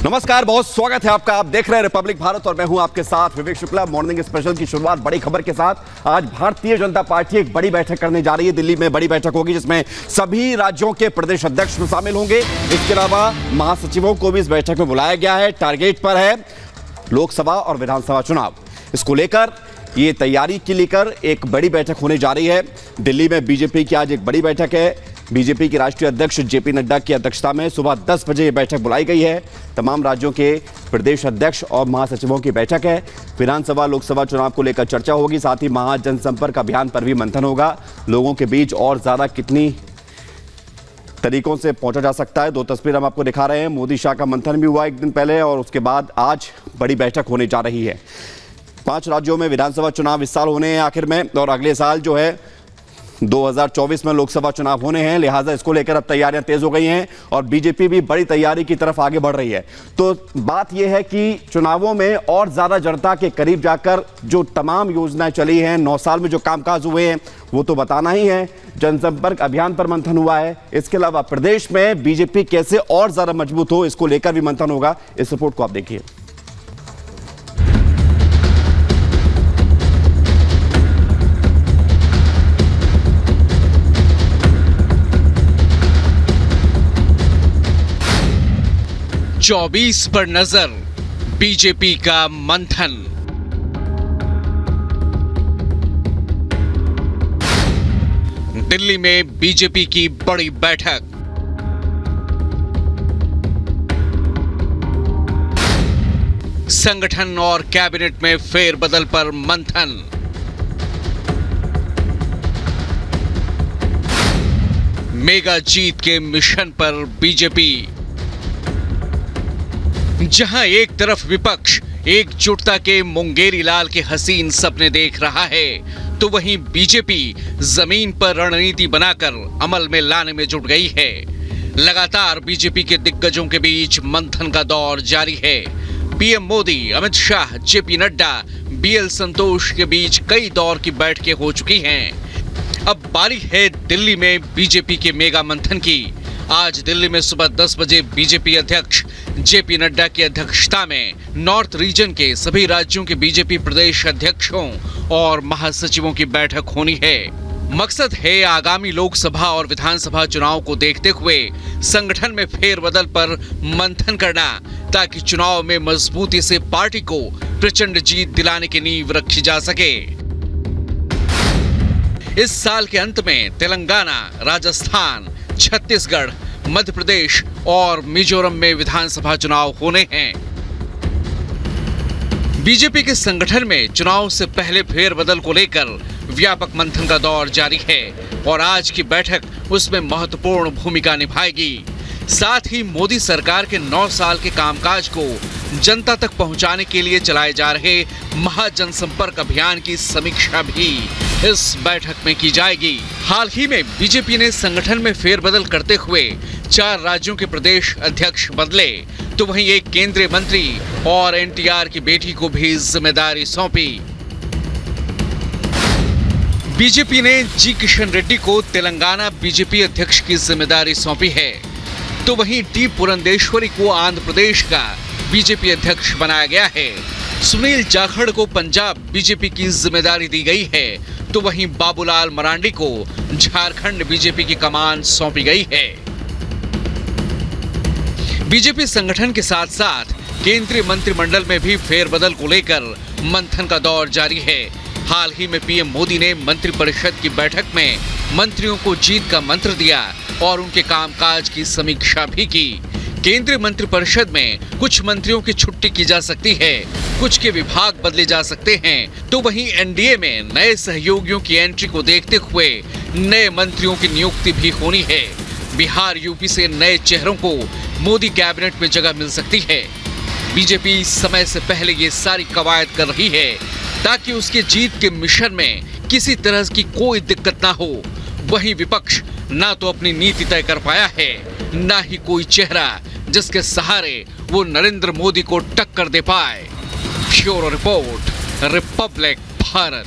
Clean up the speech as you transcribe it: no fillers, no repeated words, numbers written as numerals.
नमस्कार, बहुत स्वागत है आपका। आप देख रहे हैं रिपब्लिक भारत और मैं हूं आपके साथ विवेक शुक्ला। मॉर्निंग स्पेशल की शुरुआत बड़ी खबर के साथ। आज भारतीय जनता पार्टी एक बड़ी बैठक करने जा रही है। दिल्ली में बड़ी बैठक होगी जिसमें सभी राज्यों के प्रदेश अध्यक्ष शामिल होंगे। इसके अलावा महासचिवों को भी इस बैठक में बुलाया गया है। टारगेट पर है लोकसभा और विधानसभा चुनाव। इसको लेकर ये तैयारी के लेकर एक बड़ी बैठक होने जा रही है। दिल्ली में बीजेपी की आज एक बड़ी बैठक है। बीजेपी के राष्ट्रीय अध्यक्ष जेपी नड्डा की अध्यक्षता में सुबह 10 बजे ये बैठक बुलाई गई है। तमाम राज्यों के प्रदेश अध्यक्ष और महासचिवों की बैठक है। विधानसभा लोकसभा चुनाव को लेकर चर्चा होगी। साथ ही महाजनसंपर्क अभियान पर भी मंथन होगा। लोगों के बीच और ज्यादा कितनी तरीकों से पहुंचा जा सकता है। दो तस्वीर हम आपको दिखा रहे हैं। मोदी शाह का मंथन भी हुआ एक दिन पहले और उसके बाद आज बड़ी बैठक होने जा रही है। 5 राज्यों में विधानसभा चुनाव इस साल होने हैं आखिर में, और अगले साल जो है 2024 में लोकसभा चुनाव होने हैं। लिहाजा इसको लेकर अब तैयारियां तेज हो गई हैं और बीजेपी भी बड़ी तैयारी की तरफ आगे बढ़ रही है। तो बात यह है कि चुनावों में और ज्यादा जनता के करीब जाकर जो तमाम योजनाएं चली हैं, 9 साल में जो कामकाज हुए हैं, वो तो बताना ही है। जनसंपर्क अभियान पर मंथन हुआ है। इसके अलावा प्रदेश में बीजेपी कैसे और ज्यादा मजबूत हो, इसको लेकर भी मंथन होगा। इस रिपोर्ट को आप देखिए। चौबीस पर नजर, बीजेपी का मंथन। दिल्ली में बीजेपी की बड़ी बैठक। संगठन और कैबिनेट में फेरबदल पर मंथन। मेगा जीत के मिशन पर बीजेपी। जहां एक तरफ विपक्ष एकजुटता के मुंगेरी लाल के हसीन सपने देख रहा है, तो वहीं बीजेपी जमीन पर रणनीति बनाकर अमल में लाने में जुट गई है। लगातार बीजेपी के दिग्गजों के बीच मंथन का दौर जारी है। पीएम मोदी, अमित शाह, जेपी नड्डा, बीएल संतोष के बीच कई दौर की बैठकें हो चुकी हैं। अब बारी है दिल्ली में बीजेपी के मेगा मंथन की। आज दिल्ली में सुबह 10 बजे बीजेपी अध्यक्ष जेपी नड्डा की अध्यक्षता में नॉर्थ रीजन के सभी राज्यों के बीजेपी प्रदेश अध्यक्षों और महासचिवों की बैठक होनी है। मकसद है आगामी लोकसभा और विधानसभा चुनाव को देखते हुए संगठन में फेरबदल पर मंथन करना, ताकि चुनाव में मजबूती से पार्टी को प्रचंड जीत दिलाने की नींव रखी जा सके। इस साल के अंत में तेलंगाना, राजस्थान, छत्तीसगढ़, मध्य प्रदेश और मिजोरम में विधानसभा चुनाव होने हैं। बीजेपी के संगठन में चुनाव से पहले फेरबदल को लेकर व्यापक मंथन का दौर जारी है और आज की बैठक उसमें महत्वपूर्ण भूमिका निभाएगी। साथ ही मोदी सरकार के 9 साल के कामकाज को जनता तक पहुंचाने के लिए चलाए जा रहे महाजनसंपर्क अभियान की समीक्षा भी इस बैठक में की जाएगी। हाल ही में बीजेपी ने संगठन में फेरबदल करते हुए 4 राज्यों के प्रदेश अध्यक्ष बदले, तो वहीं एक केंद्रीय मंत्री और एनटीआर की बेटी को भी जिम्मेदारी सौंपी। बीजेपी ने जी किशन रेड्डी को तेलंगाना बीजेपी अध्यक्ष की जिम्मेदारी सौंपी है, तो वहीं टी पुरंदेश्वरी को आंध्र प्रदेश का बीजेपी अध्यक्ष बनाया गया है। सुनील जाखड़ को पंजाब बीजेपी की जिम्मेदारी दी गई है, तो वहीं बाबूलाल मरांडी को झारखंड बीजेपी की कमान सौंपी गई है। बीजेपी संगठन के साथ साथ केंद्रीय मंत्रिमंडल में भी फेरबदल को लेकर मंथन का दौर जारी है। हाल ही में पीएम मोदी ने मंत्रिपरिषद की बैठक में मंत्रियों को जीत का मंत्र दिया और उनके कामकाज की समीक्षा भी की। केंद्रीय मंत्रिपरिषद में कुछ मंत्रियों की छुट्टी की जा सकती है, कुछ के विभाग बदले जा सकते हैं, तो वहीं एनडीए में नए सहयोगियों की एंट्री को देखते हुए नए मंत्रियों की नियुक्ति भी होनी है। बिहार, यूपी से नए चेहरों को मोदी कैबिनेट में जगह मिल सकती है। बीजेपी समय से पहले ये सारी कवायद कर रही है ताकि उसके जीत के मिशन में किसी तरह की कोई दिक्कत ना हो। वहीं विपक्ष ना तो अपनी नीति तय कर पाया है, ना ही कोई चेहरा जिसके सहारे वो नरेंद्र मोदी को टक्कर दे पाए। Bureau report, Republic Bharat.